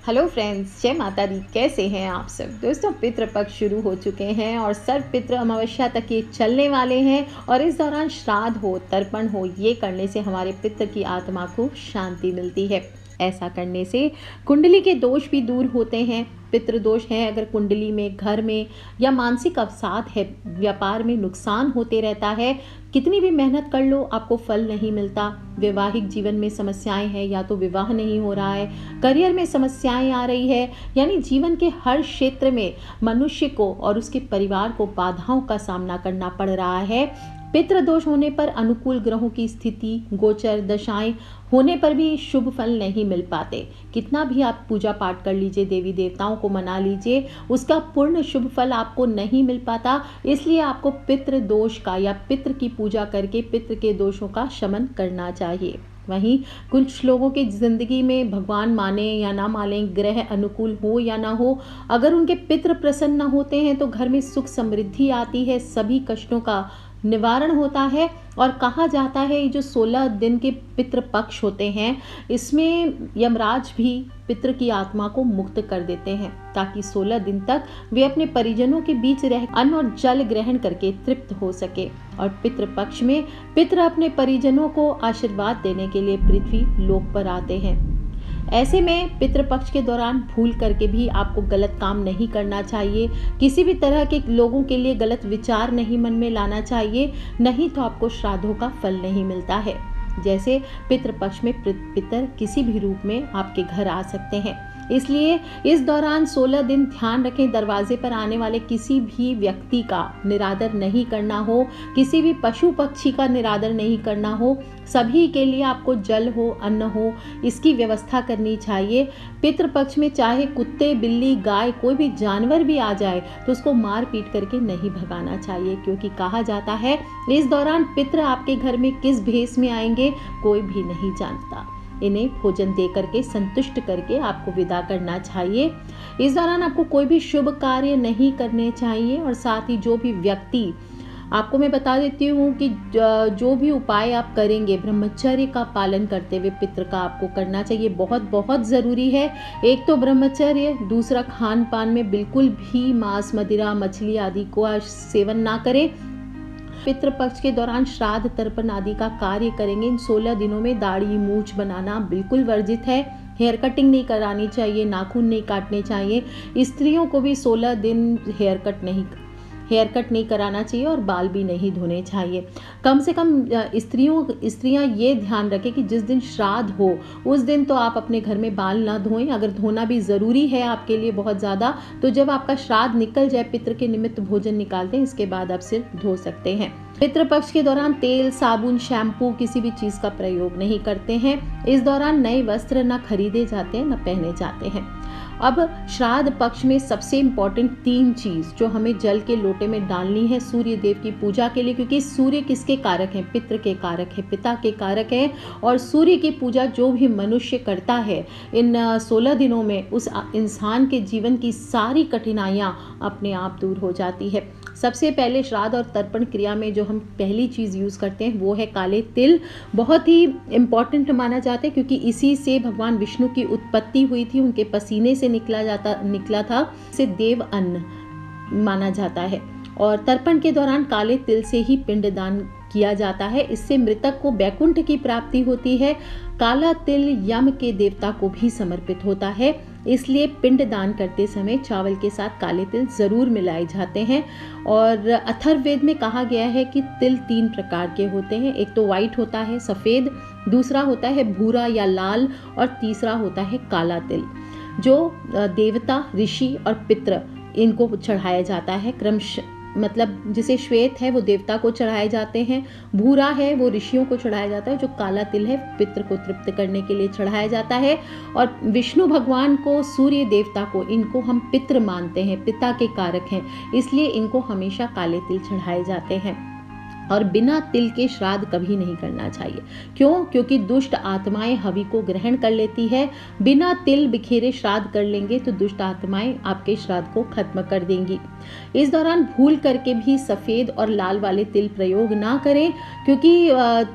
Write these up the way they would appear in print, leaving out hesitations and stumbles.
Hello friends, जय माता दी। कैसे हैं आप सब दोस्तों। पितृपक्ष शुरू हो चुके हैं और सर्व पितृ अमावस्या तक ये चलने वाले हैं और इस दौरान श्राद्ध हो, तर्पण हो, ये करने से हमारे पितृ की आत्मा को शांति मिलती है। ऐसा करने से कुंडली के दोष भी दूर होते हैं। पितृ दोष है अगर कुंडली में, घर में या मानसिक अवसाद है, व्यापार में नुकसान होते रहता है, कितनी भी मेहनत कर लो आपको फल नहीं मिलता। वैवाहिक जीवन में समस्याएं हैं, या तो विवाह नहीं हो रहा है, करियर में समस्याएं आ रही है, यानी जीवन के हर क्षेत्र में मनुष्य को और उसके परिवार को बाधाओं का सामना करना पड़ रहा है। पितृ दोष होने पर अनुकूल ग्रहों की स्थिति, गोचर दशाएं होने पर भी शुभ फल नहीं मिल पाते। कितना भी आप पूजा पाठ कर लीजिए, देवी देवताओं को मना लीजिए, उसका पूर्ण शुभ फल आपको नहीं मिल पाता। इसलिए आपको पितृ दोष का या पितृ की पूजा करके पितृ के दोषों का शमन करना चाहिए। वहीं कुछ लोगों की ज़िंदगी में भगवान माने या ना माने, ग्रह अनुकूल हो या ना हो, अगर उनके पितृ प्रसन्न होते हैं तो घर में सुख समृद्धि आती है, सभी कष्टों का निवारण होता है। और कहा जाता है ये जो 16 दिन के पितृ पक्ष होते हैं, इसमें यमराज भी पितृ की आत्मा को मुक्त कर देते हैं, ताकि 16 दिन तक वे अपने परिजनों के बीच रह अन्न और जल ग्रहण करके तृप्त हो सके। और पितृ पक्ष में पितृ अपने परिजनों को आशीर्वाद देने के लिए पृथ्वी लोक पर आते हैं। ऐसे में पितृपक्ष के दौरान भूल करके भी आपको गलत काम नहीं करना चाहिए। किसी भी तरह के लोगों के लिए गलत विचार नहीं मन में लाना चाहिए, नहीं तो आपको श्राद्धों का फल नहीं मिलता है। जैसे पितृपक्ष में पितर किसी भी रूप में आपके घर आ सकते हैं, इसलिए इस दौरान 16 दिन ध्यान रखें, दरवाजे पर आने वाले किसी भी व्यक्ति का निरादर नहीं करना हो, किसी भी पशु पक्षी का निरादर नहीं करना हो। सभी के लिए आपको जल हो, अन्न हो, इसकी व्यवस्था करनी चाहिए। पितृपक्ष में चाहे कुत्ते, बिल्ली, गाय, कोई भी जानवर भी आ जाए तो उसको मार पीट करके नहीं भगाना चाहिए, क्योंकि कहा जाता है इस दौरान पितृ आपके घर में किस भेष में आएंगे कोई भी नहीं जानता। इन्हें भोजन दे करके संतुष्ट करके आपको विदा करना चाहिए। इस दौरान आपको कोई भी शुभ कार्य नहीं करने चाहिए। और साथ ही जो भी व्यक्ति, आपको मैं बता देती हूँ कि जो भी उपाय आप करेंगे ब्रह्मचर्य का पालन करते हुए पितृ का आपको करना चाहिए, बहुत बहुत ज़रूरी है। एक तो ब्रह्मचर्य, दूसरा खान पान में बिल्कुल भी मांस, मदिरा, मछली आदि को सेवन ना करें। पितृपक्ष के दौरान श्राद्ध, तर्पण आदि का कार्य करेंगे। इन 16 दिनों में दाढ़ी मूछ बनाना बिल्कुल वर्जित है। हेयर कटिंग नहीं करानी चाहिए, नाखून नहीं काटने चाहिए। स्त्रियों को भी 16 दिन हेयर कट नहीं कराना चाहिए और बाल भी नहीं धोने चाहिए। कम से कम स्त्रियां ये ध्यान रखें कि जिस दिन श्राद्ध हो उस दिन तो आप अपने घर में बाल ना धोएं। अगर धोना भी ज़रूरी है आपके लिए बहुत ज़्यादा, तो जब आपका श्राद्ध निकल जाए, पितृ के निमित्त भोजन निकालते हैं, इसके बाद आप सिर धो सकते हैं। पितृपक्ष के दौरान तेल, साबुन, शैम्पू किसी भी चीज़ का प्रयोग नहीं करते हैं। इस दौरान नए वस्त्र न खरीदे जाते हैं, न पहने जाते हैं। अब श्राद्ध पक्ष में सबसे इम्पॉर्टेंट 3 चीज़ जो हमें जल के लोटे में डालनी है सूर्य देव की पूजा के लिए, क्योंकि सूर्य किसके कारक हैं? पितृ के कारक हैं, पिता के कारक हैं। और सूर्य की पूजा जो भी मनुष्य करता है, इन 16 दिनों में उस इंसान के जीवन की सारी कठिनाइयाँ अपने आप दूर हो जाती है। सबसे पहले श्राद्ध और तर्पण क्रिया में जो हम पहली चीज़ यूज़ करते हैं वो है काले तिल। बहुत ही इम्पॉर्टेंट माना जाता है, क्योंकि इसी से भगवान विष्णु की उत्पत्ति हुई थी, उनके पसीने से निकला था, इसे देव अन्न माना जाता है। और तर्पण के दौरान काले तिल से ही पिंडदान किया जाता है, इससे मृतक को वैकुंठ की प्राप्ति होती है। काला तिल यम के देवता को भी समर्पित होता है, इसलिए पिंडदान करते समय चावल के साथ काले तिल जरूर मिलाए जाते हैं। और अथर्ववेद में कहा गया है कि तिल 3 प्रकार के होते हैं। एक तो वाइट होता है, सफ़ेद, दूसरा होता है भूरा या लाल, और तीसरा होता है काला तिल, जो देवता, ऋषि और पितृ इनको चढ़ाया जाता है क्रमशः। मतलब जिसे श्वेत है वो देवता को चढ़ाए जाते हैं, भूरा है वो ऋषियों को चढ़ाया जाता है, जो काला तिल है पितृ को तृप्त करने के लिए चढ़ाया जाता है। और विष्णु भगवान को, सूर्य देवता को, इनको हम पितृ मानते हैं, पिता के कारक हैं, इसलिए इनको हमेशा काले तिल चढ़ाए जाते हैं। और बिना तिल के श्राद्ध कभी नहीं करना चाहिए। क्यों? क्योंकि दुष्ट आत्माएं हवि को ग्रहण कर लेती है। बिना तिल बिखेरे श्राद्ध कर लेंगे तो दुष्ट आत्माएं आपके श्राद्ध को खत्म कर देंगी। इस दौरान भूल करके भी सफ़ेद और लाल वाले तिल प्रयोग ना करें, क्योंकि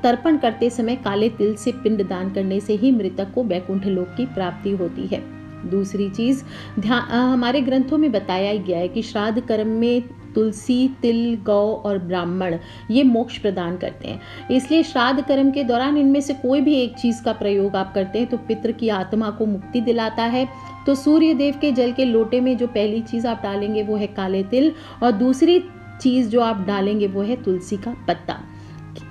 तर्पण करते समय काले तिल से पिंड दान करने से ही मृतक को वैकुंठ लोक की प्राप्ति होती है। दूसरी चीज़, हमारे ग्रंथों में बताया गया है कि श्राद्ध कर्म में तुलसी, तिल, गौ और ब्राह्मण ये मोक्ष प्रदान करते हैं। इसलिए श्राद्ध कर्म के दौरान इनमें से कोई भी एक चीज़ का प्रयोग आप करते हैं तो पितृ की आत्मा को मुक्ति दिलाता है। तो सूर्य देव के जल के लोटे में जो पहली चीज़ आप डालेंगे वो है काले तिल, और दूसरी चीज़ जो आप डालेंगे वो है तुलसी का पत्ता।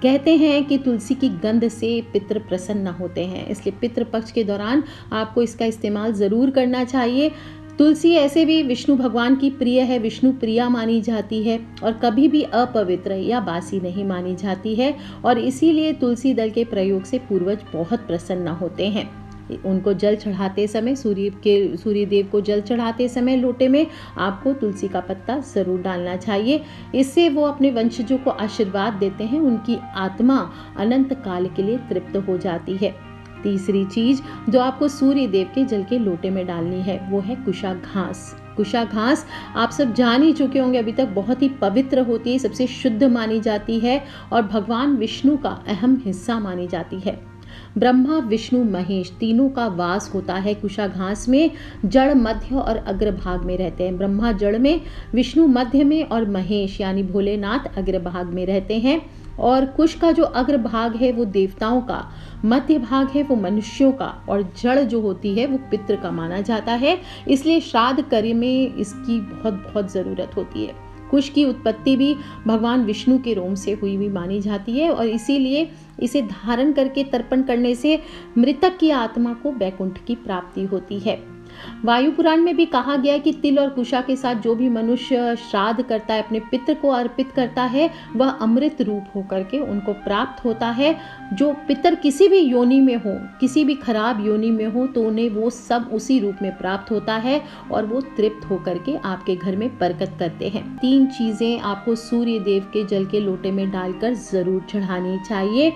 कहते हैं कि तुलसी की गंध से पितृ प्रसन्न होते हैं, इसलिए पितृ पक्ष के दौरान आपको इसका इस्तेमाल ज़रूर करना चाहिए। तुलसी ऐसे भी विष्णु भगवान की प्रिय है, विष्णु प्रिया मानी जाती है और कभी भी अपवित्र या बासी नहीं मानी जाती है, और इसीलिए तुलसी दल के प्रयोग से पूर्वज बहुत प्रसन्न होते हैं। उनको जल चढ़ाते समय, सूर्य देव को जल चढ़ाते समय लोटे में आपको तुलसी का पत्ता ज़रूर डालना चाहिए। इससे वो अपने वंशजों को आशीर्वाद देते हैं, उनकी आत्मा अनंत काल के लिए तृप्त हो जाती है। तीसरी चीज़ जो आपको सूर्य देव के जल के लोटे में डालनी है वो है कुशा घास। कुशा घास आप सब जान ही चुके होंगे, अभी तक बहुत ही पवित्र होती है, सबसे शुद्ध मानी जाती है और भगवान विष्णु का अहम हिस्सा मानी जाती है। ब्रह्मा, विष्णु, महेश तीनों का वास होता है कुशा घास में। जड़, मध्य और अग्रभाग में रहते हैं। ब्रह्मा जड़ में, विष्णु मध्य में और महेश यानी भोलेनाथ अग्रभाग में रहते हैं। और कुश का जो अग्रभाग है वो देवताओं का, मध्य भाग है वो मनुष्यों का, और जड़ जो होती है वो पितृ का माना जाता है। इसलिए श्राद्ध कर्म में इसकी बहुत ज़रूरत होती है। कुश की उत्पत्ति भी भगवान विष्णु के रोम से हुई हुई मानी जाती है, और इसीलिए इसे धारण करके तर्पण करने से मृतक की आत्मा को वैकुंठ की प्राप्ति होती है। वायु पुराण में भी कहा गया है कि तिल और कुशा के साथ जो भी मनुष्य श्राद्ध करता है, अपने पितृ को अर्पित करता है, वह अमृत रूप होकर के उनको प्राप्त होता है। जो पितर किसी भी योनि में हो, किसी भी खराब योनि में हो, तो उन्हें वो सब उसी रूप में प्राप्त होता है और वो तृप्त होकर के आपके घर में बरकत करते हैं। 3 चीज़ें आपको सूर्य देव के जल के लोटे में डालकर ज़रूर चढ़ानी चाहिए।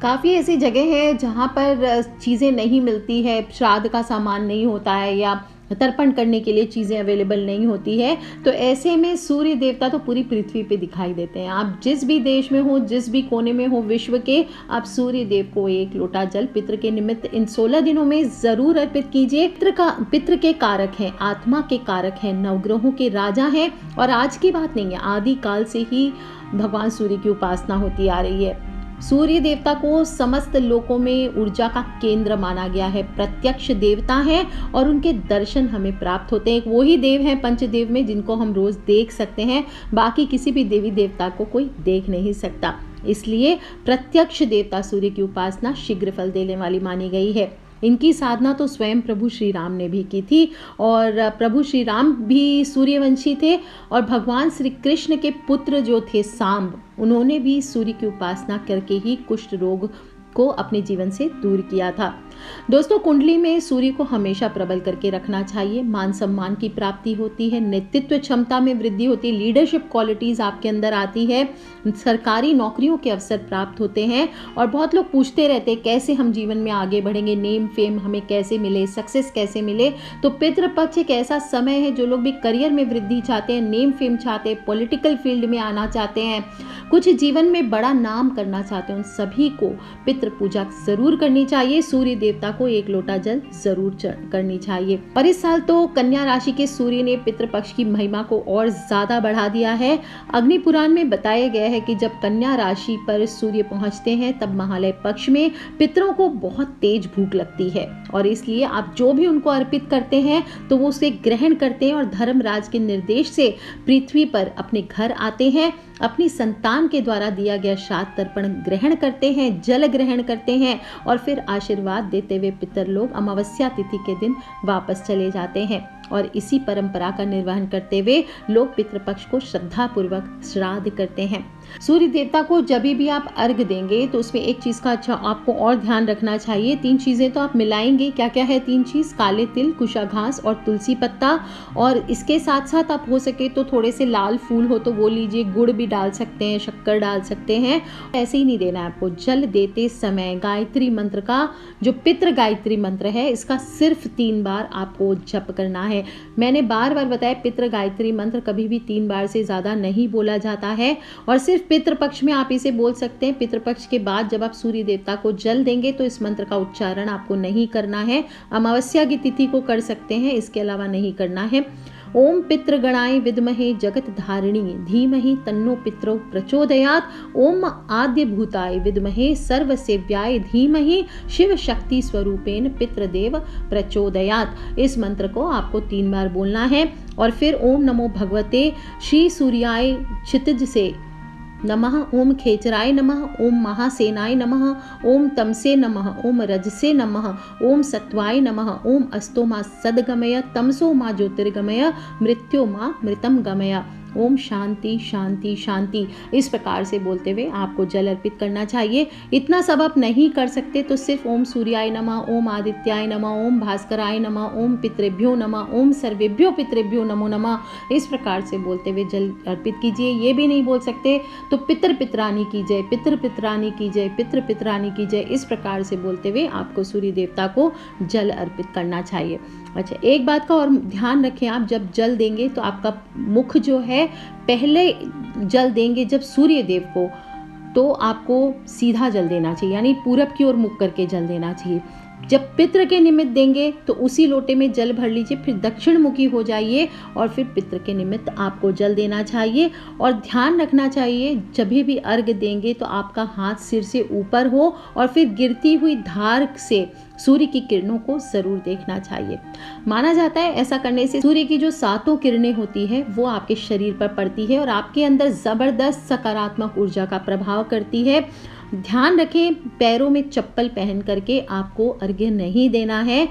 काफ़ी ऐसी जगह है जहाँ पर चीज़ें नहीं मिलती है, श्राद्ध का सामान नहीं होता है या तर्पण करने के लिए चीज़ें अवेलेबल नहीं होती है, तो ऐसे में सूर्य देवता तो पूरी पृथ्वी पे दिखाई देते हैं। आप जिस भी देश में हो, जिस भी कोने में हो विश्व के, आप सूर्य देव को एक लोटा जल पितृ के निमित्त इन 16 दिनों में ज़रूर अर्पित कीजिए। पितृ के कारक हैं, आत्मा के कारक हैं, नवग्रहों के राजा हैं, और आज की बात नहीं है, आदि काल से ही भगवान सूर्य की उपासना होती आ रही है। सूर्य देवता को समस्त लोकों में ऊर्जा का केंद्र माना गया है, प्रत्यक्ष देवता हैं और उनके दर्शन हमें प्राप्त होते हैं। वही देव हैं पंचदेव में जिनको हम रोज देख सकते हैं, बाकी किसी भी देवी देवता को कोई देख नहीं सकता। इसलिए प्रत्यक्ष देवता सूर्य की उपासना शीघ्र फल देने वाली मानी गई है। इनकी साधना तो स्वयं प्रभु श्री राम ने भी की थी, और प्रभु श्री राम भी सूर्यवंशी थे, और भगवान श्री कृष्ण के पुत्र जो थे सांब, उन्होंने भी सूर्य की उपासना करके ही कुष्ठ रोग को अपने जीवन से दूर किया था। दोस्तों, कुंडली में सूर्य को हमेशा प्रबल करके रखना चाहिए। मान सम्मान की प्राप्ति होती है, नेतृत्व क्षमता में वृद्धि होती है, लीडरशिप क्वालिटीज आपके अंदर आती है, सरकारी नौकरियों के अवसर प्राप्त होते हैं। और बहुत लोग पूछते रहते हैं कैसे हम जीवन में आगे बढ़ेंगे, नेम फेम हमें कैसे मिले, सक्सेस कैसे मिले। तो पितृपक्ष एक ऐसा समय है, जो लोग भी करियर में वृद्धि चाहते हैं, नेम फेम चाहते हैं, पॉलिटिकल फील्ड में आना चाहते हैं, कुछ जीवन में बड़ा नाम करना चाहते हैं, उन सभी को पितृ पूजा जरूर करनी चाहिए। सूर्य देवता को एक लोटा जल जरूर करनी चाहिए। और इस साल तो कन्या राशि के सूर्य ने पितृपक्ष की महिमा को और ज्यादा बढ़ा दिया है। अग्नि पुराण में बताया गया है कि जब कन्या राशि पर सूर्य पहुंचते हैं तब महालय पक्ष में पितरों को बहुत तेज भूख लगती है, और इसलिए आप जो भी उनको अर्पित करते हैं तो वो उसे ग्रहण करते हैं और धर्मराज के निर्देश से पृथ्वी पर अपने घर आते हैं, अपनी संतान के द्वारा दिया गया श्राद्ध तर्पण ग्रहण करते हैं, जल ग्रहण करते हैं, और फिर आशीर्वाद देते हुए पितर लोग अमावस्या तिथि के दिन वापस चले जाते हैं। और इसी परंपरा का निर्वहन करते हुए लोग पितृपक्ष को श्रद्धा पूर्वक श्राद्ध करते हैं। सूर्य देवता को जब भी आप अर्घ देंगे तो उसमें एक चीज का अच्छा आपको और ध्यान रखना चाहिए। 3 चीजें तो आप मिलाएंगे, क्या क्या है 3 चीज? काले तिल, कुशा घास और तुलसी पत्ता। और इसके साथ साथ आप हो सके तो थोड़े से लाल फूल हो तो वो लीजिए, गुड़ भी डाल सकते हैं, शक्कर डाल सकते हैं। ऐसे ही नहीं देना है आपको। जल देते समय गायत्री मंत्र का, जो पितृ गायत्री मंत्र है, इसका सिर्फ 3 बार आपको जप करना है। मैंने बार बार बताया, पितृ गायत्री मंत्र कभी भी 3 बार से ज्यादा नहीं बोला जाता है, और सिर्फ सिर्फ पितृपक्ष में आप इसे बोल सकते हैं। पितृपक्ष के बाद जब आप सूर्य देवता को जल देंगे तो इस मंत्र का उच्चारण आपको नहीं करना है। अमावस्या की तिथि को कर सकते हैं, इसके अलावा नहीं करना है। ओम पितृगणाय विद्महे जगत धारिणी धीमहि तन्नो पितरौ प्रचोदयात्। ओम आद्य भूताय विद्महे सर्वसेव्याय धीमहि शिव शक्ति स्वरूपेण पितृदेव प्रचोदयात्। इस मंत्र को आपको 3 बार बोलना है। और फिर ओम नमो भगवते श्री सूर्याय क्षितिज से नमः, ओम खेचराय नमः, ओम महासेनाय नमः, ओम तमसे नमः, ओम रजसे नमः, ओम सत्वाय नमः, ओम अस्तो मा सद्गमय, तमसो मा ज्योतिर्गमय, मृत्यो मा मृतम गमय। ओम शांति शांति शांति। इस प्रकार से बोलते हुए आपको जल अर्पित करना चाहिए। इतना सब आप नहीं कर सकते तो सिर्फ ओम सूर्याय नमः, ओम आदित्याय नमः, ओम भास्कराय नमः, ओम पितृभ्यो नमः, ओम सर्वेभ्यो पितृभ्यो नमो नमः, इस प्रकार से बोलते हुए जल अर्पित कीजिए। ये भी नहीं बोल सकते तो पितृ पितरानी की जय, पितृ पितरानी की जय, पितृ पितरानी की जय, इस प्रकार से बोलते हुए आपको सूर्य देवता को जल अर्पित करना चाहिए। अच्छा, एक बात का और ध्यान रखें, आप जब जल देंगे तो आपका मुख जो है पहले जल देंगे जब सूर्य देव को, तो आपको सीधा जल देना चाहिए, यानी पूरब की ओर मुख करके जल देना चाहिए। जब पितृ के निमित्त देंगे तो उसी लोटे में जल भर लीजिए, फिर दक्षिण मुखी हो जाइए और फिर पितृ के निमित्त आपको जल देना चाहिए। और ध्यान रखना चाहिए जब भी अर्घ देंगे तो आपका हाथ सिर से ऊपर हो और फिर गिरती हुई धार से सूर्य की किरणों को जरूर देखना चाहिए। माना जाता है ऐसा करने से सूर्य की जो 7 किरणें होती है वो आपके शरीर पर पड़ती है और आपके अंदर जबरदस्त सकारात्मक ऊर्जा का प्रभाव करती है। ध्यान रखें, पैरों में चप्पल पहन करके आपको अर्घ्य नहीं देना है।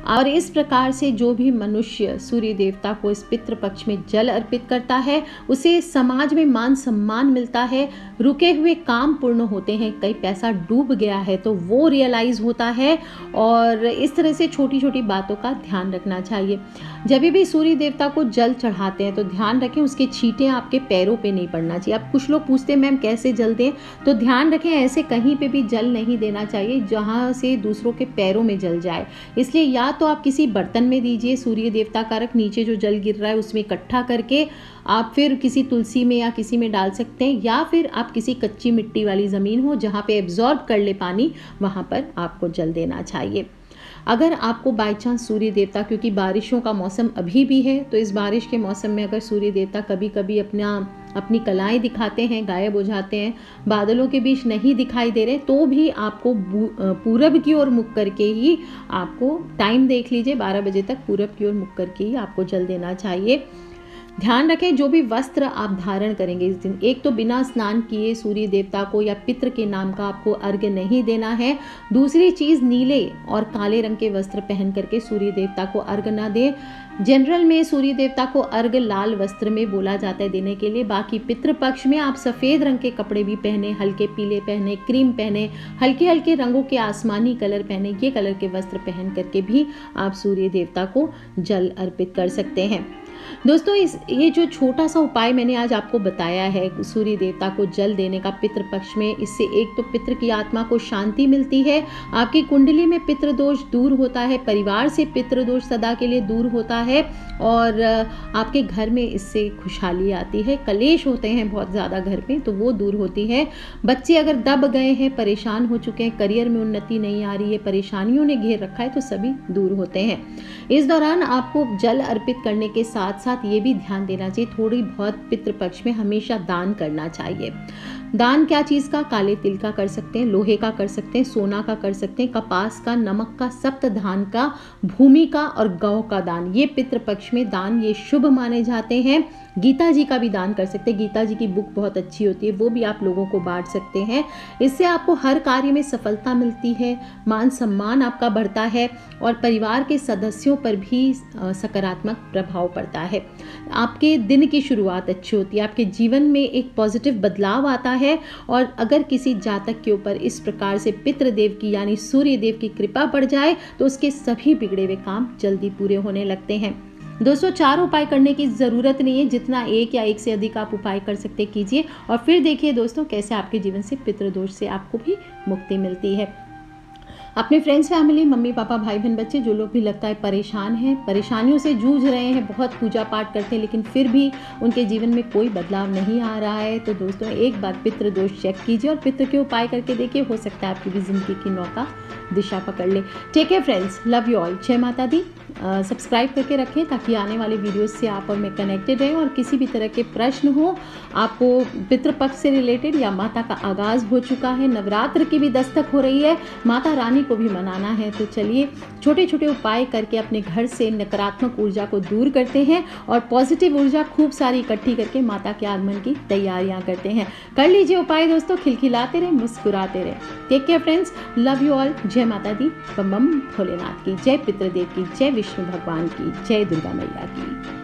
और इस प्रकार से जो भी मनुष्य सूर्य देवता को इस पितृ पक्ष में जल अर्पित करता है उसे समाज में मान सम्मान मिलता है, रुके हुए काम पूर्ण होते हैं, कई पैसा डूब गया है तो वो रियलाइज होता है। और इस तरह से छोटी छोटी बातों का ध्यान रखना चाहिए। जब भी सूर्य देवता को जल चढ़ाते हैं तो ध्यान रखें उसके छींटे आपके पैरों पे नहीं पड़ना चाहिए। अब कुछ लोग पूछते हैं मैम कैसे जल दें, तो ध्यान रखें ऐसे कहीं पे भी जल नहीं देना चाहिए जहाँ से दूसरों के पैरों में जल जाए। इसलिए या तो आप किसी बर्तन में दीजिए सूर्य देवता का रख, नीचे जो जल गिर रहा है उसमें इकट्ठा करके आप फिर किसी तुलसी में या किसी में डाल सकते हैं, या फिर आप किसी कच्ची मिट्टी वाली ज़मीन हो जहाँ पे एब्जॉर्ब कर ले पानी, वहाँ पर आपको जल देना चाहिए। अगर आपको बाई चांस सूर्य देवता, क्योंकि बारिशों का मौसम अभी भी है, तो इस बारिश के मौसम में अगर सूर्य देवता कभी कभी अपनी कलाएं दिखाते हैं, गायब हो जाते हैं, बादलों के बीच नहीं दिखाई दे रहे, तो भी आपको पूरब की ओर मुख करके ही आपको टाइम देख लीजिए 12 बजे तक पूरब की ओर मुख करके ही आपको जल देना चाहिए। ध्यान रखें जो भी वस्त्र आप धारण करेंगे इस दिन, एक तो बिना स्नान किए सूर्य देवता को या पितृ के नाम का आपको अर्घ्य नहीं देना है। दूसरी चीज़, नीले और काले रंग के वस्त्र पहन करके सूर्य देवता को अर्घ्य ना दें। जनरल में सूर्य देवता को अर्घ्य लाल वस्त्र में बोला जाता है देने के लिए। बाकी पितृपक्ष में आप सफ़ेद रंग के कपड़े भी पहने, हल्के पीले पहने, क्रीम पहने, हल्के हल्के रंगों के आसमानी कलर पहने, ये कलर के वस्त्र पहन करके भी आप सूर्य देवता को जल अर्पित कर सकते हैं। दोस्तों, ये जो छोटा सा उपाय मैंने आज आपको बताया है सूर्य देवता को जल देने का पितृपक्ष में, इससे एक तो पितृ की आत्मा को शांति मिलती है, आपकी कुंडली में पितृदोष दूर होता है, परिवार से पितृदोष सदा के लिए दूर होता है और आपके घर में इससे खुशहाली आती है। कलेश होते हैं बहुत ज़्यादा घर में तो वो दूर होती है। बच्चे अगर दब गए हैं, परेशान हो चुके हैं, करियर में उन्नति नहीं आ रही है, परेशानियों ने घेर रखा है, तो सभी दूर होते हैं। इस दौरान आपको जल अर्पित करने के साथ साथ ये भी ध्यान देना चाहिए, थोड़ी बहुत पितृपक्ष में हमेशा दान करना चाहिए। दान क्या चीज़ का? काले तिल का कर सकते हैं, लोहे का कर सकते हैं, सोना का कर सकते हैं, कपास का, नमक का, सप्त धान का, भूमि का और गौ का दान, ये पितृपक्ष में दान ये शुभ माने जाते हैं। गीता जी का भी दान कर सकते हैं, गीता जी की बुक बहुत अच्छी होती है, वो भी आप लोगों को बांट सकते हैं। इससे आपको हर कार्य में सफलता मिलती है, मान सम्मान आपका बढ़ता है और परिवार के सदस्यों पर भी सकारात्मक प्रभाव पड़ता है। आपके दिन की शुरुआत अच्छी होती है, आपके जीवन में एक पॉजिटिव बदलाव आता है। और अगर किसी जातक के ऊपर इस प्रकार से पितृदेव की यानी सूर्य देव की कृपा बढ़ जाए तो उसके सभी बिगड़े हुए काम जल्दी पूरे होने लगते हैं। दोस्तों, 4 उपाय करने की ज़रूरत नहीं है, जितना एक या एक से अधिक आप उपाय कर सकते कीजिए और फिर देखिए दोस्तों कैसे आपके जीवन से पितृदोष से आपको भी मुक्ति मिलती है। अपने फ्रेंड्स, फैमिली, मम्मी पापा, भाई बहन, बच्चे, जो लोग भी लगता है परेशान हैं, परेशानियों से जूझ रहे हैं, बहुत पूजा पाठ करते हैं लेकिन फिर भी उनके जीवन में कोई बदलाव नहीं आ रहा है, तो दोस्तों एक बार पितृ दोष चेक कीजिए और पितृ के उपाय करके देखिए, हो सकता है आपकी भी ज़िंदगी की नौका दिशा पकड़ ले। Take care friends, love you all, जय माता दी। सब्सक्राइब करके रखें ताकि आने वाले वीडियोस से आप और मैं कनेक्टेड रहें, और किसी भी तरह के प्रश्न हो आपको पितृपक्ष से रिलेटेड या माता का आगाज़ हो चुका है, नवरात्र की भी दस्तक हो रही है, माता रानी को भी मनाना है, तो चलिए छोटे छोटे उपाय करके अपने घर से नकारात्मक ऊर्जा को दूर करते हैं और पॉजिटिव ऊर्जा खूब सारी इकट्ठी करके माता के आगमन की तैयारियां करते हैं। कर लीजिए उपाय दोस्तों, खिलखिलाते रहे, मुस्कुराते रहे। Take care friends, love you all, जय माता दी, बम बम भोलेनाथ की जय, पितृदेव की जय, विष्णु भगवान की जय, दुर्गा मैया की।